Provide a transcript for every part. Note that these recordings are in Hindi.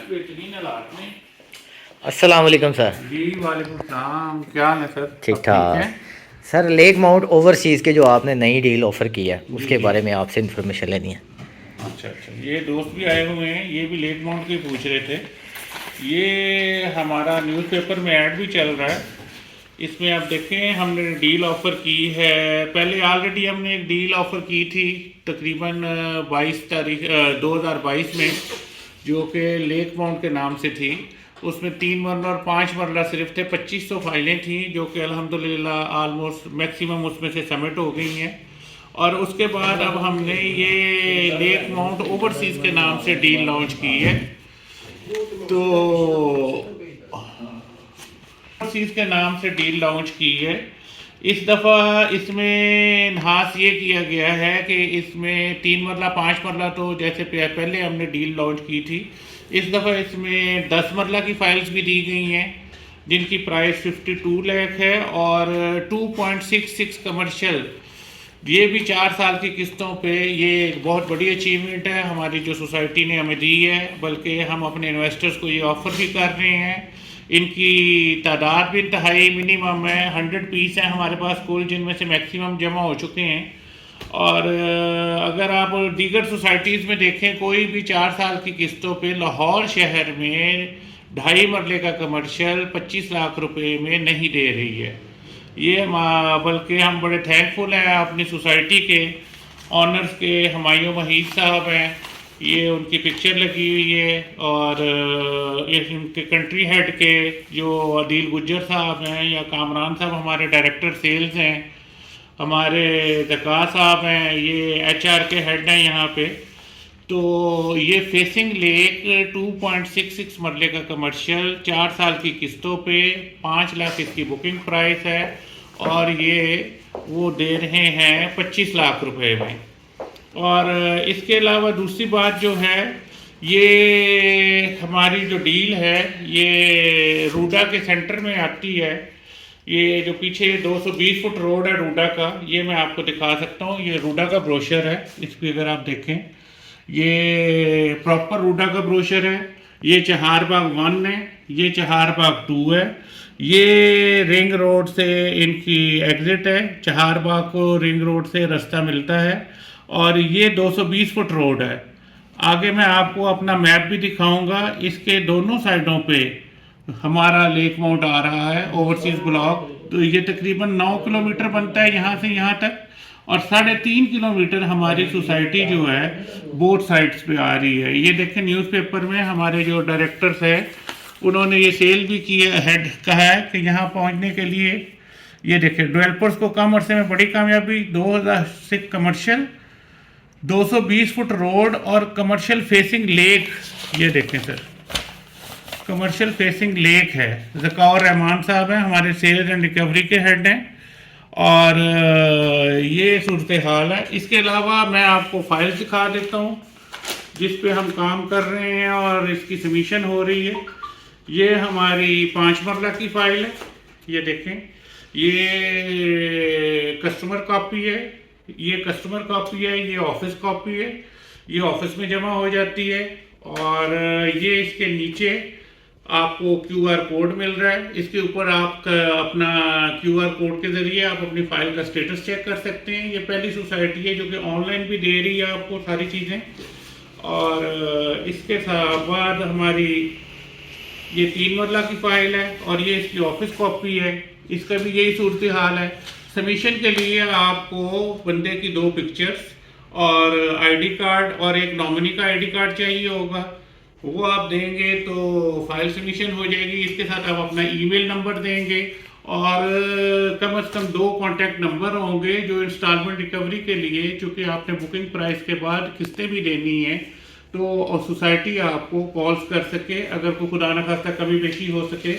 बेहतरीन हालात में। अस्सलाम वालेकुम सर। जी वालेकुम सलाम, क्या हाल है सर? ठीक सब ठीक है? ठाक सर। लेक माउंट ओवरसीज़ के जो आपने नई डील ऑफ़र की है जी उसके जी। बारे में आपसे इन्फॉर्मेशन लेनी है। अच्छा अच्छा, ये दोस्त भी आए हुए हैं, ये भी लेक माउंट के पूछ रहे थे। ये हमारा न्यूज़पेपर में ऐड भी चल रहा है। इसमें आप देखें, हमने डील ऑफ़र की है। पहले ऑलरेडी हमने एक डील ऑफ़र की थी तकरीबन 22 तारीख 2022 में, जो कि लेक माउंट के नाम से थी। उसमें 3 मरला और 5 मरला सिर्फ थे। 2500 फाइलें थी जो कि अल्हम्दुलिल्लाह आलमोस्ट मैक्सिमम उसमें से सबमिट हो गई हैं। और उसके बाद अब हमने ये लेक माउंट ओवरसीज़ के नाम से डील लॉन्च की है। तो ओवरसीज़ के नाम से डील लॉन्च की है। इस दफ़ा इसमें इन्हांस ये किया गया है कि इसमें 3 मरला 5 मरला तो जैसे पहले हमने डील लॉन्च की थी, इस दफ़ा इसमें 10 मरला की फाइल्स भी दी गई हैं जिनकी प्राइस 52 लाख है। और 2.66 कमर्शियल, ये भी 4 साल की किस्तों पे। ये एक बहुत बड़ी अचीवमेंट है हमारी जो सोसाइटी ने हमें दी है, बल्कि हम अपने इन्वेस्टर्स को ये ऑफ़र भी कर रहे हैं। इनकी तादाद भी इंतहाई मिनिमम है, 100 पीस हैं हमारे पास कुल, जिनमें से मैक्सिमम जमा हो चुके हैं। और अगर आप दीगर सोसाइटीज़ में देखें, कोई भी 4 साल की किस्तों पे लाहौर शहर में 2.5 मरले का कमर्शियल 25 लाख रुपए में नहीं दे रही है। ये बल्कि हम बड़े थैंकफुल हैं अपनी सोसाइटी के ऑनर्स के। हुमायूं वहीद साहब हैं, ये उनकी पिक्चर लगी हुई है। और इनके कंट्री हेड के जो अदील गुज्जर साहब हैं, या कामरान साहब हमारे डायरेक्टर सेल्स हैं, हमारे ज़का साहब हैं, ये एचआर के हेड हैं यहाँ पे। तो ये फेसिंग लेक 2.66 मरले का कमर्शियल 4 साल की किस्तों पे 5 लाख इसकी बुकिंग प्राइस है। और ये वो दे रहे हैं 25 लाख रुपए में। और इसके अलावा दूसरी बात जो है, ये हमारी जो डील है ये रूडा के सेंटर में आती है। ये जो पीछे 220 फुट रोड है रूडा का, ये मैं आपको दिखा सकता हूँ। ये रूडा का ब्रोशर है, इस पर अगर आप देखें, ये प्रॉपर रूडा का ब्रोशर है। ये चहारबाग 1 है, ये चहारबाग 2 है। ये रिंग रोड से इनकी एग्ज़िट है, चहारबाग को रिंग रोड से रास्ता मिलता है। और ये 220 फुट रोड है। आगे मैं आपको अपना मैप भी दिखाऊंगा। इसके दोनों साइडों पे हमारा लेक माउंट आ रहा है ओवरसीज़ ब्लॉक। तो ये तकरीबन 9 किलोमीटर बनता है यहाँ से यहाँ तक। और 3.5 किलोमीटर हमारी सोसाइटी जो है बोथ साइड्स पे आ रही है। ये देखें, न्यूज़पेपर में हमारे जो डायरेक्टर्स हैं उन्होंने ये सेल भी की है, हेड कहा है कि यहाँ पहुँचने के लिए। ये देखें, डेवलपर्स को कम अरसे में बड़ी कामयाबी, 2006 कमर्शियल, 220 फुट रोड और कमर्शियल फेसिंग लेक। ये देखें सर, कमर्शियल फेसिंग लेक है। ज़काउर रहमान साहब हैं, हमारे सेल्स एंड रिकवरी के हेड हैं। और ये सूरत हाल है। इसके अलावा मैं आपको फाइल दिखा देता हूँ जिस पे हम काम कर रहे हैं और इसकी सबमिशन हो रही है। ये हमारी 5 मरला की फ़ाइल है। ये देखें, ये कस्टमर कॉपी है, ये कस्टमर कॉपी है, ये ऑफिस कॉपी है, ये ऑफिस में जमा हो जाती है। और ये इसके नीचे आपको QR कोड मिल रहा है। इसके ऊपर आप अपना QR कोड के ज़रिए आप अपनी फ़ाइल का स्टेटस चेक कर सकते हैं। ये पहली सोसाइटी है जो कि ऑनलाइन भी दे रही है आपको सारी चीज़ें। और इसके बाद हमारी ये 3 मरला की फ़ाइल है और ये इसकी ऑफिस कॉपी है। इसका भी यही सूरत हाल है। सबमिशन के लिए आपको बंदे की 2 पिक्चर्स और ID कार्ड और एक नॉमिनी का ID कार्ड चाहिए होगा। वो आप देंगे तो फाइल सबमिशन हो जाएगी। इसके साथ आप अपना ईमेल नंबर देंगे और कम से कम 2 कॉन्टैक्ट नंबर होंगे जो इंस्टॉलमेंट रिकवरी के लिए, चूँकि आपने बुकिंग प्राइस के बाद किस्तें भी देनी है, तो सोसाइटी आपको कॉल्स कर सके अगर कोई खुदा न खास्ता कमी पेशी हो सके।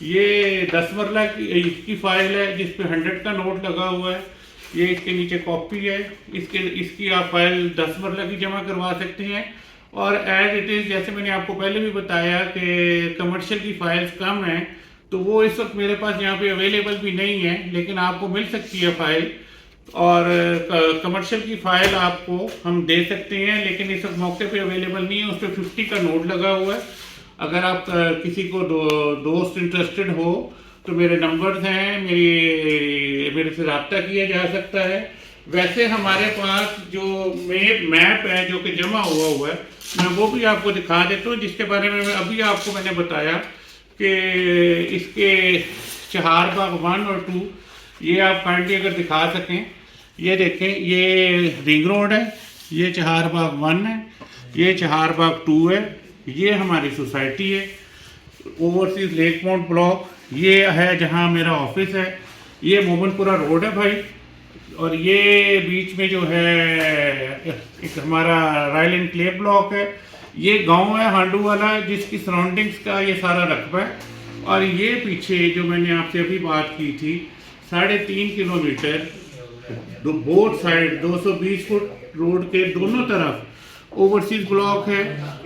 ये 10 मरला की फ़ाइल है जिस पे 100 का नोट लगा हुआ है। ये इसके नीचे कॉपी है। इसकी आप फाइल 10 मरला की जमा करवा सकते हैं। और एज इट इज़, जैसे मैंने आपको पहले भी बताया कि कमर्शियल की फ़ाइल्स कम हैं, तो वो इस वक्त मेरे पास यहाँ पे अवेलेबल भी नहीं है, लेकिन आपको मिल सकती है फ़ाइल। और कमर्शियल की फ़ाइल आपको हम दे सकते हैं, लेकिन इस वक्त मौके पे अवेलेबल नहीं है। उस पर 50 का नोट लगा हुआ है। अगर आप किसी को दोस्त इंटरेस्टेड हो तो मेरे नंबर्स हैं, मेरे से रब्ता किया जा सकता है। वैसे हमारे पास जो मैप है जो कि जमा हुआ है, मैं वो भी आपको दिखा देता हूँ, जिसके बारे में अभी आपको मैंने बताया कि इसके चहारबाग 1 और 2 ये आप काइंडली अगर दिखा सकें। ये देखें, ये रिंग रोड है, ये चहारबाग 1 है, ये चहारबाग 2 है, ये हमारी सोसाइटी है ओवरसीज लेक माउंट ब्लॉक, ये है जहाँ मेरा ऑफिस है, ये मोमनपुरा रोड है भाई, और ये बीच में जो है एक हमारा रॉयल एनक्लेव ब्लॉक है। ये गांव है हांडू वाला, जिसकी सराउंडिंग्स का ये सारा रकबा है। और ये पीछे जो मैंने आपसे अभी बात की थी 3.5 kilometre both side 220 foot road के दोनों तरफ ओवरसीज ब्लॉक है।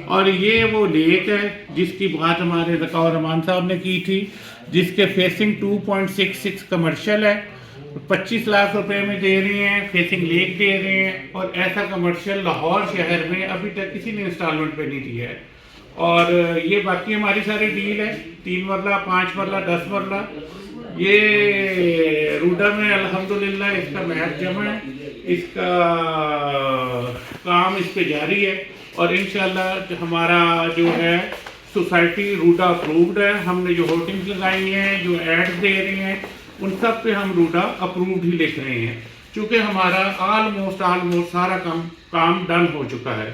और ये वो लेक है जिसकी बात हमारे ज़काउर रहमान साहब ने की थी, जिसके फेसिंग 2.66 कमर्शियल है, 25 लाख रुपए में दे रहे हैं, फेसिंग लेक दे रहे हैं। और ऐसा कमर्शियल लाहौर शहर में अभी तक किसी ने इंस्टॉलमेंट पे नहीं दिया है। और ये बाकी हमारी सारी डील है 3 मरला, 5 मरला, 10 मरला। ये रूडा में अल्हम्दुलिल्लाह इसका मैप जमा है, इसका काम इस पे जारी है। और इंशाल्लाह हमारा जो है सोसाइटी रूडा अप्रूव्ड है। हमने जो होर्डिंग्स लगाई हैं, जो एड्स दे रहे हैं, उन सब पे हम रूडा अप्रूव्ड ही लिख रहे हैं, क्योंकि हमारा ऑलमोस्ट सारा काम डन हो चुका है।